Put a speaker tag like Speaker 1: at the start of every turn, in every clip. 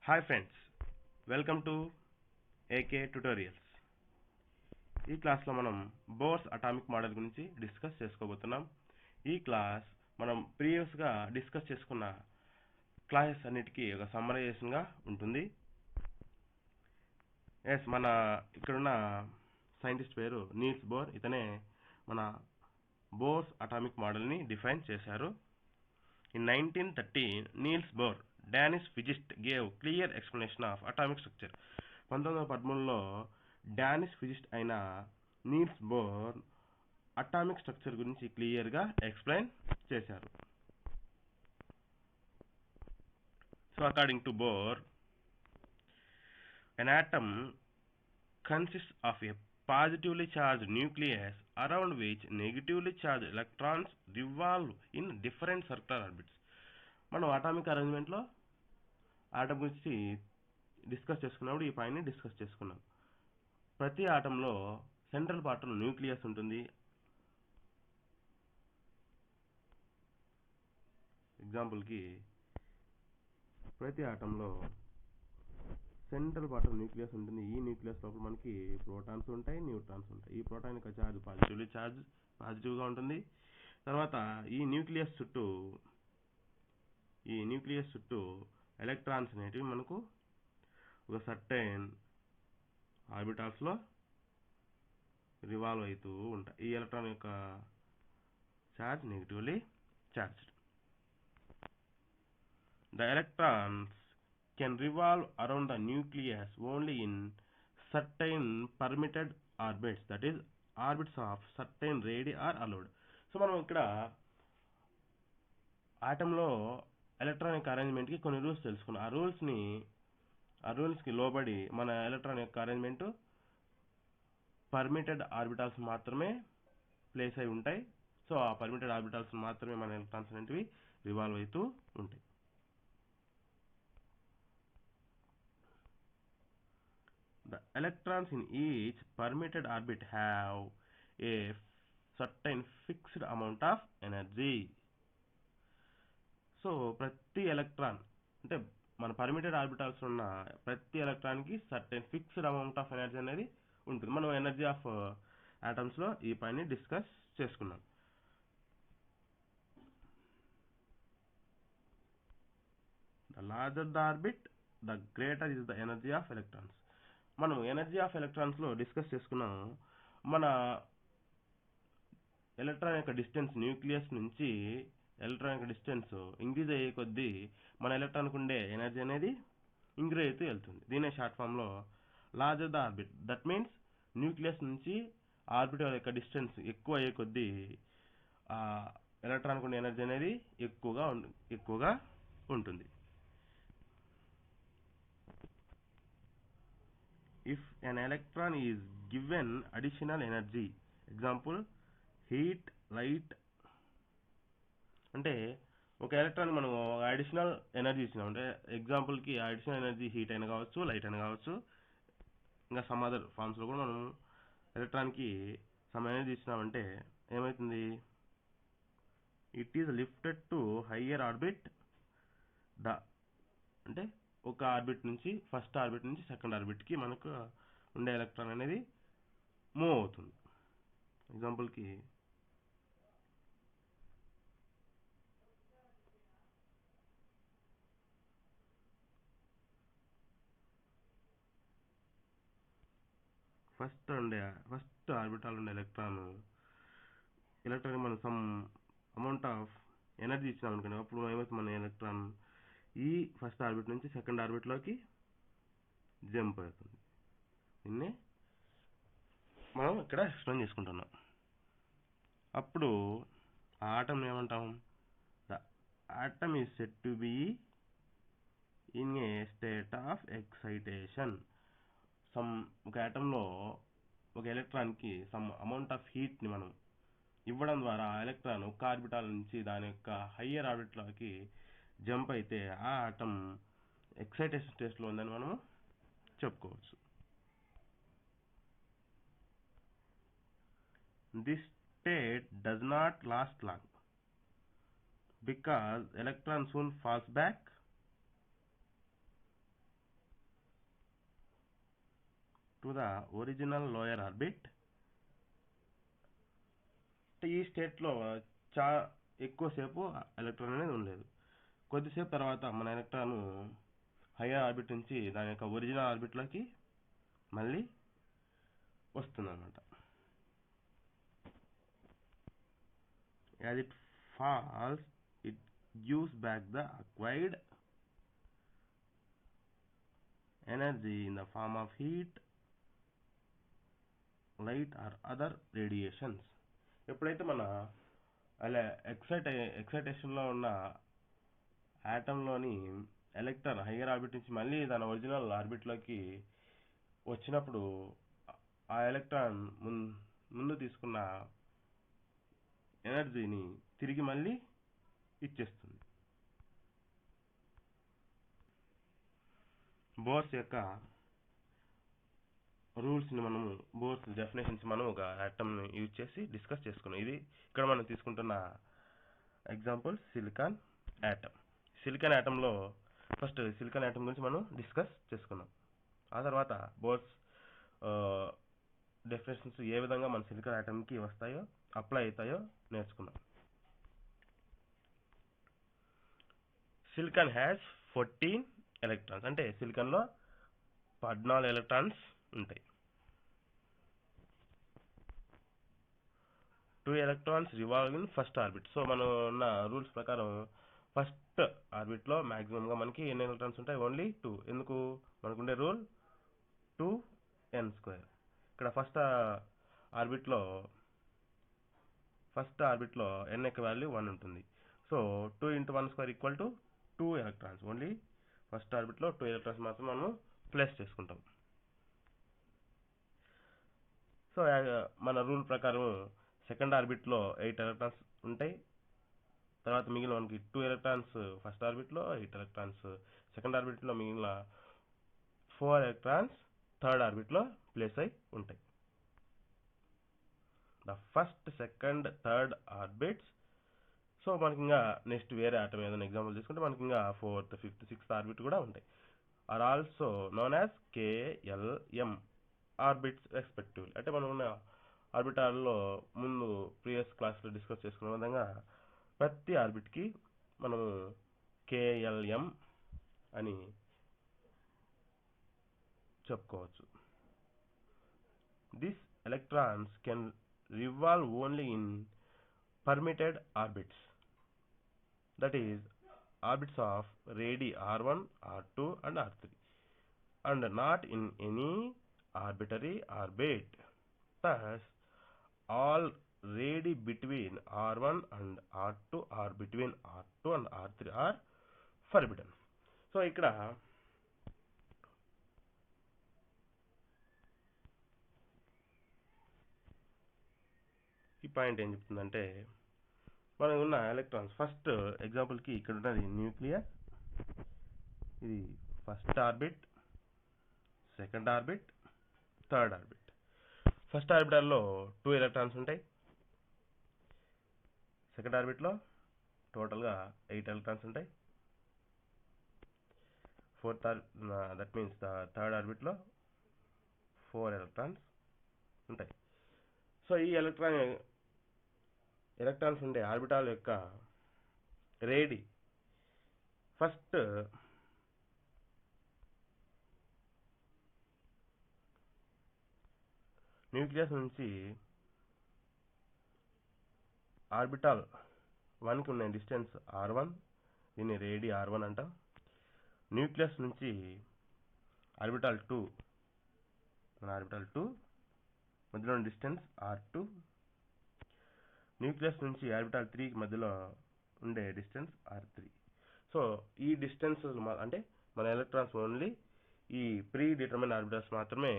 Speaker 1: Hi friends, welcome to AK tutorials. ఈ క్లాస్లో మనం బోర్స్ అటామిక్ మోడల్ గురించి డిస్కస్ చేసుకోబోతున్నాం. ఈ క్లాస్ మనం ప్రీవియస్గా డిస్కస్ చేసుకున్న క్లాసెస్ అన్నిటికీ ఒక సమ్మరైజేషన్గా ఉంటుంది. మన ఇక్కడున్న సైంటిస్ట్ పేరు నీల్స్ బోర్. ఇతనే మన బోర్స్ అటామిక్ మోడల్ని డిఫైన్ చేశారు. In 1913, Niels Bohr, Danish physicist, gave clear explanation of atomic structure. 1913లో డానిష్ ఫిజిస్ట్ అయిన నీల్స్ బోర్ అటామిక్ స్ట్రక్చర్ గురించి క్లియర్గా ఎక్స్ప్లెయిన్ చేశారు. So according to Bohr, an atom consists of a positively charged nucleus around which negatively charged electrons revolve in different circular orbits. మనం atomic అరేంజ్మెంట్లో atom గురించి discuss చేసుకున్నప్పుడు ఈ పాయింట్ని discuss చేసుకున్నాం. ప్రతి ఆటంలో సెంట్రల్ పార్ట్లో న్యూక్లియస్ ఉంటుంది. ఎగ్జాంపుల్కి ప్రతి ఆటంలో సెంట్రల్ పార్ట్ ఆఫ్ న్యూక్లియస్ ఉంటుంది. ఈ న్యూక్లియస్ లోపల మనకి ప్రోటాన్స్ ఉంటాయి, న్యూట్రాన్స్ ఉంటాయి. ఈ ప్రోటాన్ యొక్క ఛార్జ్ పాజిటివ్గా ఉంటుంది. తర్వాత ఈ న్యూక్లియస్ చుట్టూ ఎలక్ట్రాన్స్ అనేటివి మనకు ఒక సర్టైన్ ఆర్బిటాల్స్లో రివాల్వ్ అవుతూ ఉంటాయి. ఈ ఎలక్ట్రాన్ యొక్క charge negatively charged. The electrons can revolve around the nucleus only in certain permitted orbits, that is orbits of certain radii are allowed. So మనం ఇక్కడ ఆటంలో ఎలక్ట్రాన్ యొక్క అరేంజ్మెంట్ కి కొన్ని రూల్స్ తెలుసుకున్నాం. ఆ రూల్స్ కి లోబడి మన ఎలక్ట్రాన్ యొక్క అరేంజ్మెంట్ పర్మిటెడ్ ఆర్బిటాల్స్ మాత్రమే ప్లేస్ అయి ఉంటాయి. సో ఆ పర్మిటెడ్ ఆర్బిటాల్స్ మాత్రమే మన ఎలక్ట్రాన్స్ అనేటివి రివాల్వ్ అవుతూ ఉంటాయి. The electrons in each permitted orbit have a certain fixed amount of energy. So ప్రతి ఎలక్ట్రాన్ అంటే మన పర్మిటెడ్ ఆర్బిటాల్స్ ఉన్న ప్రతి ఎలక్ట్రాన్కి certain fixed amount of energy అనేది ఉంటుంది. మనం ఎనర్జీ ఆఫ్ ఆటమ్స్లో ఈ పాయింట్ని డిస్కస్ చేసుకున్నాం. The larger the orbit, the greater is the energy of electrons. మనం ఎనర్జీ ఆఫ్ ఎలక్ట్రాన్స్లో డిస్కస్ చేసుకున్నాం. మన ఎలక్ట్రాన్ యొక్క డిస్టెన్స్ న్యూక్లియస్ నుంచి ఎలక్ట్రాన్ యొక్క డిస్టెన్స్ ఇంక్రీజ్ అయ్యే కొద్దీ మన ఎలక్ట్రాన్కు ఉండే ఎనర్జీ అనేది ఇంక్రీజ్ అవుతూ వెళ్తుంది. దీనే షార్ట్ ఫామ్లో larger the orbit. That means nucleus నుంచి ఆర్బిట్ యొక్క డిస్టెన్స్ ఎక్కువ అయ్యే కొద్దీ ఎలక్ట్రాన్కు ఉండే ఎనర్జీ అనేది ఎక్కువగా ఉంటుంది. If an electron is given additional energy, example heat, light, అంటే ఒక ఎలక్ట్రాన్ మనం అడిషనల్ ఎనర్జీ ఇచ్చినాం అంటే ఎగ్జాంపుల్కి అడిషనల్ ఎనర్జీ హీట్ అయినా కావచ్చు, లైట్ అయినా కావచ్చు, ఇంకా సమ్ అదర్ ఫార్మ్స్లో కూడా మనం ఎలక్ట్రాన్కి సమ్ ఎనర్జీ ఇచ్చినామంటే ఏమవుతుంది? It is lifted to higher orbit. అంటే ఒక ఆర్బిట్ నుంచి ఫస్ట్ ఆర్బిట్ నుంచి సెకండ్ ఆర్బిట్కి మనకు ఉండే ఎలక్ట్రాన్ అనేది మూవ్ అవుతుంది. ఎగ్జాంపుల్కి ఫస్ట్ ఆర్బిటాల్ ఉండే ఎలక్ట్రాన్ మనం సమ్ అమౌంట్ ఆఫ్ ఎనర్జీ ఇచ్చినాం అనుకోండి. అప్పుడు ఏమవుతుంది? మన ఎలక్ట్రాన్ ఈ ఫస్ట్ ఆర్బిట్ నుంచి సెకండ్ ఆర్బిట్లోకి జంప్ అవుతుంది. దీన్నే మనం ఇక్కడ ఎక్స్ప్లెయిన్ చేసుకుంటున్నాం. అప్పుడు ఆ ఆటం ఏమంటాం? The atom is said to be in a state of excitation. ఒక ఆటంలో ఒక ఎలక్ట్రాన్కి సమ్ అమౌంట్ ఆఫ్ హీట్ని మనం ఇవ్వడం ద్వారా ఆ ఎలక్ట్రాన్ ఒక ఆర్బిటాల్ నుంచి దాని యొక్క హయ్యర్ ఆర్బిట్లోకి జంప్ అయితే ఆ ఆటం ఎక్సైటేషన్ స్టేజ్లో ఉందని మనం చెప్పుకోవచ్చు. This state does not last long because electron soon falls back to the original lower orbit. ఈ స్టేట్లో ఎక్కువసేపు ఎలక్ట్రాన్ అనేది ఉండలేదు. కొద్దిసేపు తర్వాత మన ఎలక్ట్రాన్ హయ్యర్ ఆర్బిట్ నుంచి దాని యొక్క ఒరిజినల్ ఆర్బిట్లోకి మళ్ళీ వస్తుందన్నమాట. As it falls it gives back the acquired energy in the form of heat, light or other radiations. ఎప్పుడైతే మన అలా ఎక్సైటేషన్లో ఉన్న ఆటంలోని ఎలక్ట్రాన్ హయ్యర్ ఆర్బిట్ నుంచి మళ్ళీ దాని ఒరిజినల్ ఆర్బిట్లోకి వచ్చినప్పుడు ఆ ఎలక్ట్రాన్ ముందు తీసుకున్న ఎనర్జీని తిరిగి మళ్ళీ ఇచ్చేస్తుంది. బోర్స్ యొక్క రూల్స్ని మనము బోర్స్ డెఫినేషన్స్ మనం ఒక ఆటమ్ని యూజ్ చేసి డిస్కస్ చేసుకున్నాం. ఇది ఇక్కడ మనం తీసుకుంటున్న ఎగ్జాంపుల్ సిలికాన్ యాటమ్. సిలికాన్ యాటంలో ఫస్ట్ సిలికాన్ యాటమ్ గురించి మనం డిస్కస్ చేసుకున్నాం. ఆ తర్వాత బోర్స్ డెఫినేషన్స్ ఏ విధంగా మన సిలికాన్ యాటమ్కి వస్తాయో అప్లై అవుతాయో నేర్చుకున్నాం. Silicon has 14 electrons. అంటే సిలికాన్లో 14 ఎలక్ట్రాన్స్ ఉంటాయి. 2 electrons revolve in first orbit. So మనం ఉన్న రూల్స్ ప్రకారం ఫస్ట్ ఆర్బిట్లో మ్యాక్సిమంగా మనకి ఎన్ని ఎలక్ట్రాన్స్ ఉంటాయి? ఓన్లీ 2. ఎందుకు? మనకుండే రూల్ 2n². ఇక్కడ ఫస్ట్ ఆర్బిట్లో n యొక్క వాల్యూ 1 ఉంటుంది. So 2 × 1² = 2 electrons. ఓన్లీ ఫస్ట్ ఆర్బిట్లో 2 ఎలక్ట్రాన్స్ మాత్రం మనం ప్లేస్ చేసుకుంటాం. సో మన రూల్ ప్రకారం సెకండ్ ఆర్బిట్లో 8 ఎలక్ట్రాన్స్ ఉంటాయి. తర్వాత మిగిలిన మనకి 2 ఎలక్ట్రాన్స్ ఫస్ట్ ఆర్బిట్లో, 8 ఎలక్ట్రాన్స్ సెకండ్ ఆర్బిట్లో, మిగిలిన 4 ఎలక్ట్రాన్స్ థర్డ్ ఆర్బిట్లో ప్లేస్ అయి ఉంటాయి. The first, second, third orbits. So మనకి ఇంకా నెక్స్ట్ వేరే ఆటం ఏదైనా ఎగ్జాంపుల్ తీసుకుంటే మనకి ఇంకా 4th, 5th, 6th ఆర్బిట్ కూడా ఉంటాయి. Are also known as KLM orbits respectively. అంటే మనం ఉన్న ఆర్బిటాల్లో ముందు ప్రీవియస్ క్లాస్లో డిస్కస్ చేసుకున్న విధంగా ప్రతి ఆర్బిట్కి మనము KLM అని చెప్పుకోవచ్చు. This electrons can revolve only in permitted orbits, that is orbits of radii r1, r2 and r3, and not in any arbitrary orbit. Thus all radii between r1 and r2 or between r2 and r3 are forbidden. So ఇక్కడ ఈ point ఏం చెప్తుందంటే మనకు ఉన్న electrons first ఎగ్జాంపుల్కి ఇక్కడ ఉన్నది nucleus. ఇది first orbit, second orbit, third orbit. First ఆర్బిటాల్లో 2 ఎలక్ట్రాన్స్ ఉంటాయి. సెకండ్ ఆర్బిట్లో టోటల్గా 8 ఎలక్ట్రాన్స్ ఉంటాయి. దట్ మీన్స్ థర్డ్ ఆర్బిట్లో 4 ఎలక్ట్రాన్స్ ఉంటాయి. సో ఈ ఎలక్ట్రాన్స్ ఉండే ఆర్బిటాల్ యొక్క రేడి ఫస్ట్ న్యూక్లియస్ నుంచి ఆర్బిటాల్ 1కి ఉన్న డిస్టెన్స్ r1, దీన్ని రేడి r1 అంటాం. న్యూక్లియస్ నుంచి ఆర్బిటాల్ 2 మధ్యలో ఉన్న డిస్టెన్స్ r2. న్యూక్లియస్ నుంచి ఆర్బిటాల్ 3కి మధ్యలో ఉండే డిస్టెన్స్ r3. సో ఈ డిస్టెన్స్ అంటే మన ఎలక్ట్రాన్స్ ఓన్లీ ఈ ప్రీ డిటర్మిన్ ఆర్బిటల్స్ మాత్రమే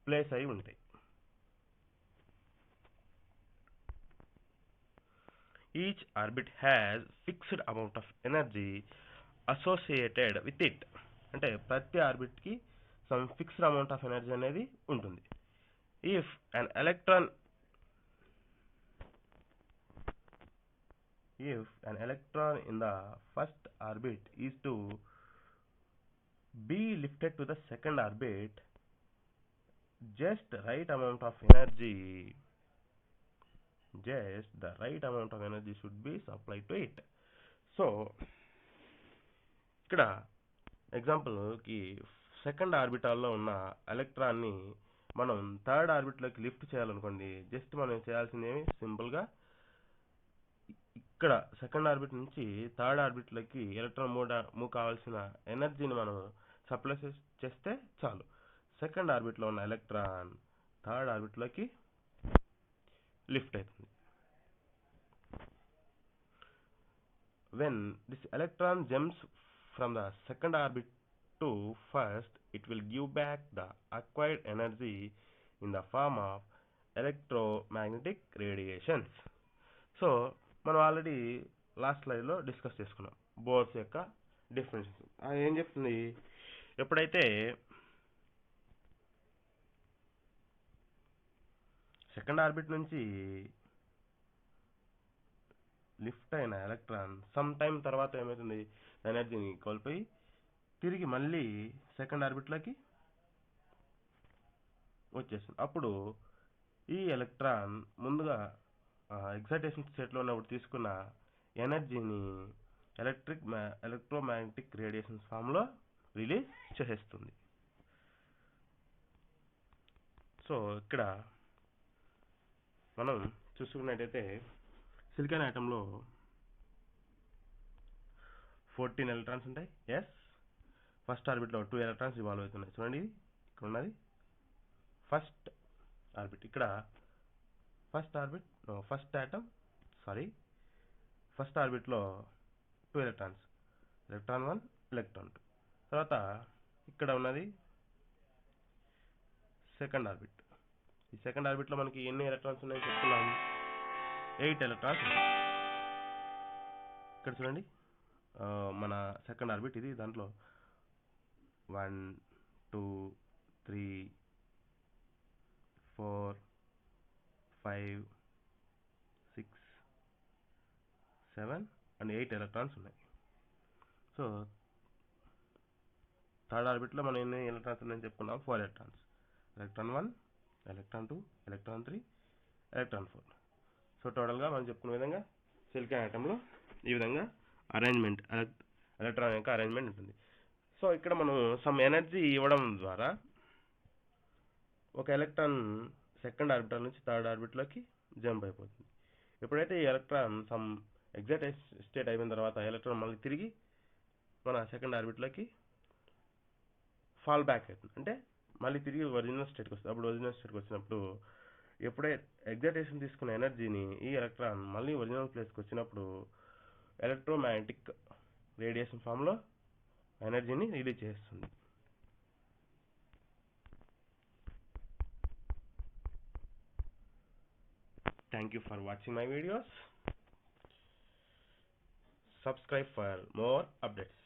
Speaker 1: ప్లేస్ అయి ఉంటాయి. Each orbit has fixed amount of energy associated with it. అంటే ప్రతి ఆర్బిట్కి some fixed amount of energy అనేది ఉంటుంది. If an electron in the first orbit is to be lifted to the second orbit, just the right amount of energy should be supplied to it. So ఇక్కడ example కి second ఆర్బిటాల్లో ఉన్న ఎలక్ట్రాన్ని మనం third ఆర్బిట్లోకి lift చేయాలనుకోండి, just మనం చేయాల్సింది ఏమి, సింపుల్గా ఇక్కడ second orbit నుంచి థర్డ్ ఆర్బిట్లోకి ఎలక్ట్రాన్ మూవ్ కావాల్సిన ఎనర్జీని మనం సప్లై చేస్తే చాలు, సెకండ్ ఆర్బిట్లో ఉన్న ఎలక్ట్రాన్ థర్డ్ ఆర్బిట్లోకి లిఫ్ట్ అవుతుంది. When this electron jumps from the second orbit to first, it will give back the acquired energy in the form of electromagnetic radiations. So మనం already last స్లైడ్లో discuss చేసుకున్నాం bores యొక్క differences. ఏం చెప్తుంది, ఎప్పుడైతే second orbit నుంచి lift అయిన electron some time తర్వాత ఏమవుతుంది, ఎనర్జీని కోల్పోయి తిరిగి మళ్ళీ సెకండ్ ఆర్బిట్లోకి వచ్చేస్తుంది. అప్పుడు ఈ ఎలక్ట్రాన్ ముందుగా ఎక్సైటేషన్ స్టేట్లో ఉన్నప్పుడు తీసుకున్న ఎనర్జీని ఎలక్ట్రోమాగ్నెటిక్ రేడియేషన్స్ ఫామ్లో రిలీజ్ చేసేస్తుంది. సో ఇక్కడ మనం చూసుకున్నట్టయితే సిలికాన్ ఆటంలో 14 ఎలక్ట్రాన్స్ ఉంటాయి. ఎస్, ఫస్ట్ ఆర్బిట్లో 2 ఎలక్ట్రాన్స్ ఇవాల్వ్ అవుతున్నాయి. చూడండి, ఇక్కడ ఉన్నది ఫస్ట్ ఆర్బిట్. ఇక్కడ ఫస్ట్ ఆర్బిట్లో 2 ఎలక్ట్రాన్స్, ఎలక్ట్రాన్ 1, ఎలక్ట్రాన్ 2. తర్వాత ఇక్కడ ఉన్నది సెకండ్ ఆర్బిట్. ఈ సెకండ్ ఆర్బిట్లో మనకి ఎన్ని ఎలక్ట్రాన్స్ ఉన్నాయో చెప్తున్నాం, 8 ఎలక్ట్రాన్స్ ఉన్నాయి. ఇక్కడ చూడండి, మన సెకండ్ ఆర్బిట్ ఇది. దాంట్లో 1, 2, 3, 4, 5, 6, 7 అండ్ 8 ఎలక్ట్రాన్స్ ఉన్నాయి. సో థర్డ్ ఆర్బిట్లో మనం ఎన్ని ఎలక్ట్రాన్స్ ఉన్నాయని చెప్పుకున్నాం, 4 electrons, electron 1, electron 2, electron 3, electron 4. So టోటల్గా మనం చెప్పుకున్న విధంగా సిలికాన్ ఆటంలో ఈ విధంగా అరేంజ్మెంట్, ఎలక్ట్రాన్ యొక్క అరేంజ్మెంట్ ఉంటుంది. సో ఇక్కడ మనం సమ్ ఎనర్జీ ఇవ్వడం ద్వారా ఒక ఎలక్ట్రాన్ సెకండ్ ఆర్బిటల్ నుంచి థర్డ్ ఆర్బిట్లోకి జంప్ అయిపోతుంది. ఎప్పుడైతే ఈ ఎలక్ట్రాన్ సమ్ ఎగ్జైటేషన్ స్టేట్ అయిపోయిన తర్వాత ఎలక్ట్రాన్ మళ్ళీ తిరిగి మన సెకండ్ ఆర్బిట్లోకి ఫాల్ బ్యాక్ అవుతుంది, అంటే మళ్ళీ తిరిగి ఒరిజినల్ స్టేట్కి వస్తుంది. అప్పుడు ఒరిజినల్ స్టేట్కి వచ్చినప్పుడు ఎప్పుడైతే ఎగ్జైటేషన్ తీసుకున్న ఎనర్జీని ఈ ఎలక్ట్రాన్ మళ్ళీ ఒరిజినల్ ప్లేస్కి వచ్చినప్పుడు ఎలక్ట్రోమాగ్నెటిక్ రేడియేషన్ ఫామ్లో ఎనర్జీని రిలీజ్ చేస్తుంది. Thank you for watching my videos. Subscribe for more updates.